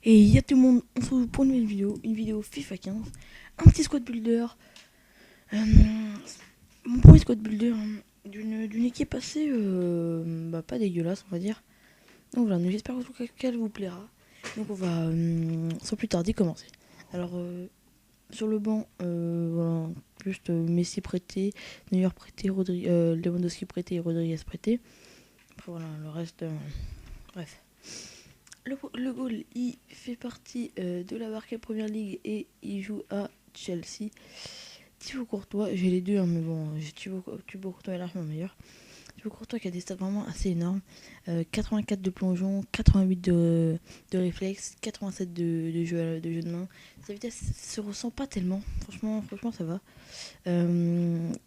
Et il y a tout le monde, on se retrouve pour une vidéo FIFA 15, un petit squad builder, euh, mon premier squad builder d'une équipe assez pas dégueulasse on va dire. Donc voilà, j'espère qu'elle vous plaira. Donc on va sans plus tarder commencer. Alors sur le banc, voilà, juste Messi prêté, Neuer prêté, Lewandowski prêté et Rodriguez prêté. Après voilà, le reste, bref. Le goal, il fait partie de la Barca Première League et il joue à Chelsea. Thibaut Courtois, j'ai les deux, hein, mais bon, Thibaut Courtois est largement meilleur. Thibaut Courtois qui a des stats vraiment assez énormes. 84 de plongeon, 88 de réflexe, 87 de jeu de main. Sa vitesse se ressent pas tellement, franchement ça va.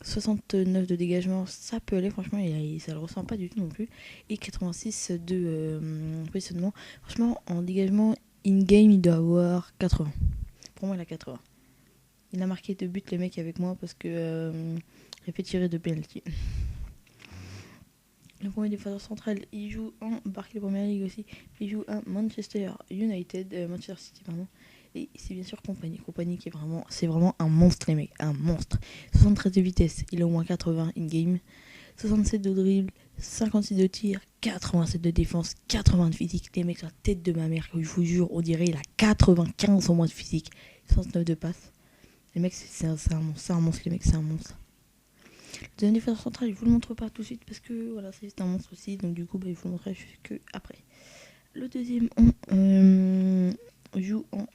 69 de dégagement, ça peut aller, franchement, ça le ressent pas du tout non plus. Et 86 de positionnement. Franchement, en dégagement, in-game, il doit avoir 80. Pour moi, il a 80. Il a marqué 2 buts, les mecs, avec moi, parce que j'ai fait tirer de penalty. Le premier défenseur central, il joue en Barclay Premier League aussi. Il joue à Manchester City, pardon. Et c'est bien sûr Compagnie qui est vraiment un monstre, les mecs, un monstre. 73 de vitesse, il a au moins 80 in-game. 67 de dribble, 56 de tir, 87 de défense, 80 de physique. Les mecs, la tête de ma mère, que je vous jure, on dirait il a 95 au moins de physique. 69 de passe. Les mecs, c'est un monstre, les mecs, c'est un monstre. Le deuxième défenseur central, je vous le montre pas tout de suite parce que voilà, c'est juste un monstre aussi. Donc du coup, je vous le montrerai que après. Le deuxième, on joue en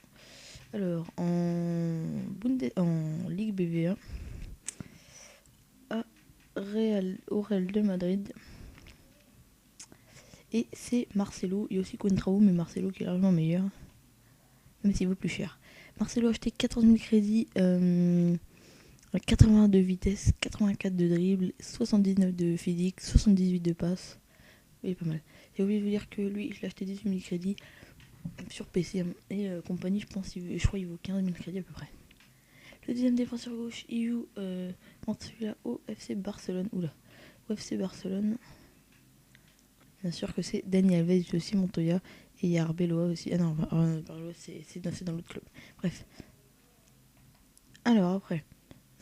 Ligue BV1 au Real de Madrid. Et c'est Marcelo. Il y a aussi Contrao, mais Marcelo qui est largement meilleur. Même s'il vaut plus cher. Marcelo a acheté 14 000 crédits. 82 de vitesse, 84 de dribble, 79 de physique, 78 de passe. Oui, pas mal. J'ai oublié de vous dire que lui, je l'ai acheté 18 000 crédits sur PC et compagnie, je crois qu'il vaut 15 000 crédits à peu près. Le deuxième défenseur gauche, il joue celui-là au FC Barcelone. Au FC Barcelone. Bien sûr que c'est Dani Alves, aussi Montoya, et il y a Arbeloa aussi. Ah non, Arbeloa, c'est dans l'autre club. Bref. Alors après,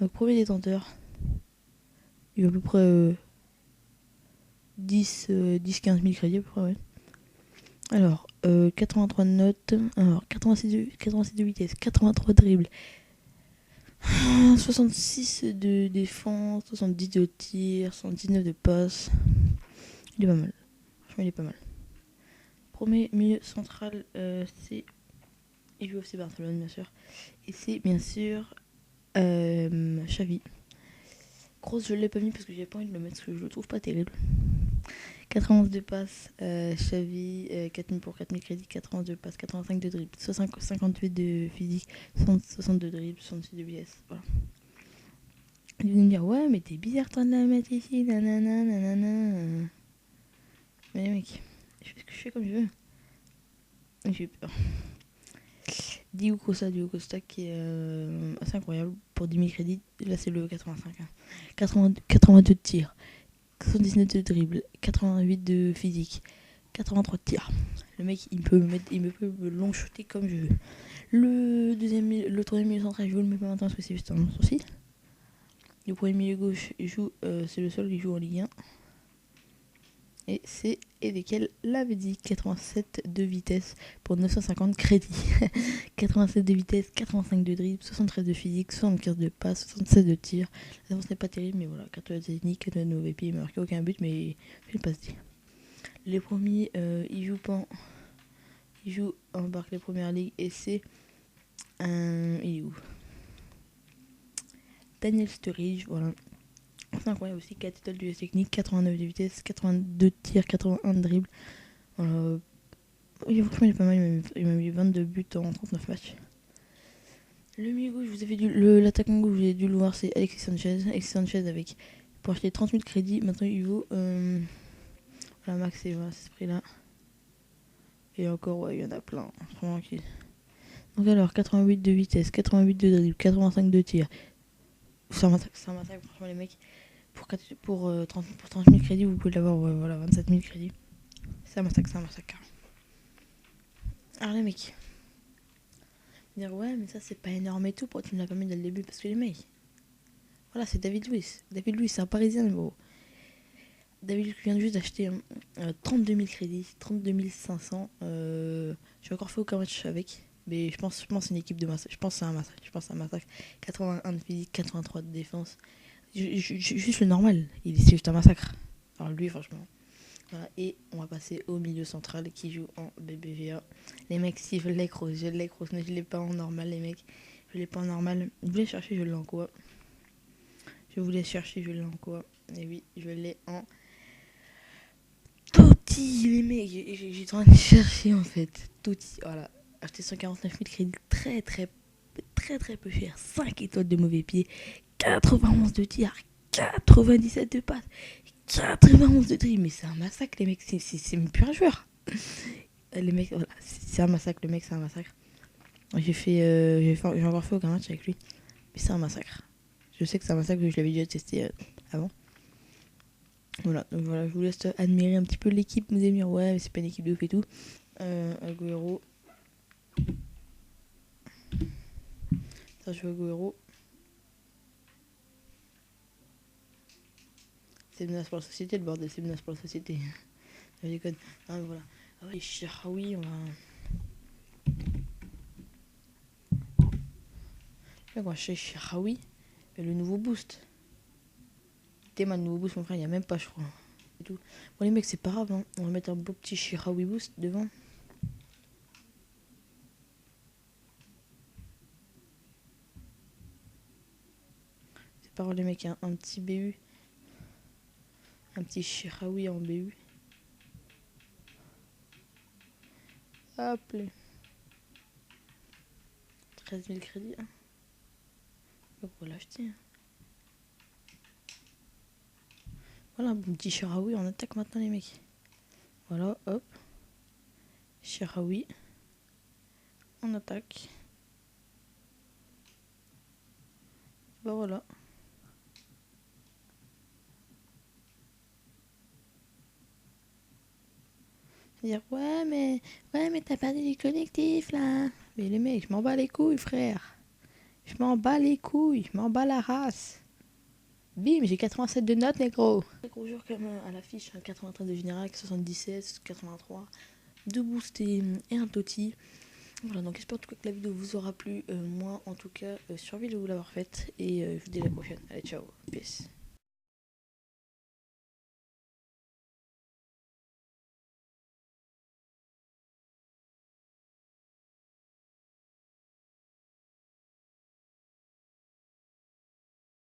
donc premier détenteur, il y a à peu près 10-15 000 crédits à peu près, ouais. Alors, 83 de notes, alors 86 de vitesse, 83 de dribble, 66 de défense, 70 de tir, 79 de passe. Il est pas mal. Franchement, il est pas mal. Premier milieu central, c'est... Il joue au FC Barcelone, bien sûr. Et c'est, bien sûr, Xavi. Grosse, je l'ai pas mis parce que j'ai pas envie de le mettre parce que je le trouve pas terrible. 91 de passe, Xavi, 4000 pour 4000 crédits, 91 de passe, 85 de dribble, 58 de physique, 60 de dribble, 66 de vitesse. Voilà. Ils vont me dire, ouais, mais t'es bizarre toi de la mettre ici, nanana, nanana. Mais mec, je fais ce que je fais comme je veux. J'ai peur. Diogo Costa qui est assez incroyable pour 10 000 crédits. Là, c'est le 85. Hein. 82 de tir, 79 de dribble, 88 de physique, 83 de tir. Le mec, il peut me long shooter comme je veux. Le troisième milieu central, je vous le mets pas maintenant parce que c'est juste un monstre aussi. Le premier milieu gauche, c'est le seul qui joue en Ligue 1. Et c'est Ezequiel Lavezzi, 87 de vitesse pour 950 crédits. 87 de vitesse, 85 de dribble, 73 de physique, 75 de passe, 67 de tir. La défense n'est pas terrible, mais voilà, 4 de technique, 4 de OVP, il ne marque aucun but, mais il fait le passe-dit. Les premiers, ils jouent en Barclay Première League et c'est il est où Daniel Sturridge, voilà. C'est incroyable aussi, 4 étoiles de technique, 89 de vitesse, 82 de tir, 81 de dribble. Voilà. Oui, franchement, il est pas mal, il m'a mis 22 buts en 39 matchs. Le milieu gauche, l'attaquant gauche, vous avez dû le voir, c'est Alexis Sanchez. Alexis Sanchez pour acheter 30 000 crédits, maintenant il vaut voilà, max, c'est ce prix-là. Et encore, ouais, il y en a plein, franchement. Donc alors, 88 de vitesse, 88 de dribble, 85 de tir. Ça m'attaque, franchement, les mecs. Pour 30 000 crédits, vous pouvez l'avoir, voilà, 27 000 crédits. Ça m'attaque. Alors les mecs, Dire ouais, mais ça c'est pas énorme et tout, pourquoi tu me l'as pas mis dès le début? Parce que les mecs, voilà, c'est David Luiz. David Luiz, c'est un Parisien, mais bon. David Luiz vient juste d'acheter 32 000 crédits, 32 500. J'ai encore fait aucun match avec. Mais je pense que c'est une équipe de massacre. Je pense que c'est un massacre. Je pense que c'est un massacre. 81 de physique, 83 de défense. Juste le normal. C'est juste un massacre. Alors lui, franchement. Voilà. Et on va passer au milieu central qui joue en BBVA. Les mecs, si je l'ai cross, je l'ai cross. Mais je l'ai pas en normal, les mecs. Je l'ai pas en normal. Je voulais chercher, je l'ai en quoi? Je voulais chercher, je l'ai en quoi? Et oui, je l'ai en Totti, les mecs. J'étais en train de chercher en fait. Totti, voilà. Acheté 149 000 crédits, très peu cher. 5 étoiles de mauvais pied, 91 de tir, 97 de passe, 91 de dribble. Mais c'est un massacre, les mecs. C'est même plus un joueur. Les mecs, voilà. C'est un massacre, le mec, c'est un massacre. J'ai encore fait aucun match avec lui. Mais c'est un massacre. Je sais que c'est un massacre que je l'avais déjà testé avant. Voilà, donc voilà, je vous laisse admirer un petit peu l'équipe. Vous allez me dire, ouais, mais c'est pas une équipe de ouf et tout. Agüero. Ça, je joue Agüero. C'est menace pour la société, le bordel, c'est menace pour la société. Je déconne. Ah, mais voilà. Ah ouais, Shaarawy, on va acheter Shaarawy. Le nouveau boost. T'es mal, le nouveau boost, mon frère, il n'y a même pas, je crois. Et tout. Bon, les mecs, c'est pas grave, hein. On va mettre un beau petit Shaarawy boost devant. C'est pas grave, les mecs, un petit BU. Un petit Shaarawy en BU. Hop là. 13 000 crédits. Hein. Pour l'acheter. Voilà, bon petit Shaarawy, on attaque maintenant les mecs. Voilà, hop. Shaarawy. On attaque. Bah voilà. Dire ouais mais t'as perdu du collectif là. Mais les mecs, je m'en bats les couilles frère. Je m'en bats les couilles, je m'en bats la race. Bim, j'ai 87 de notes, les gros. Gros joueur comme à l'affiche, 93 de général, 77, 83, 2 boosts et un Totti. Voilà, donc j'espère en tout cas que la vidéo vous aura plu. Moi, en tout cas, je suis envie de vous l'avoir faite. Et je vous dis à la prochaine. Allez, ciao, peace.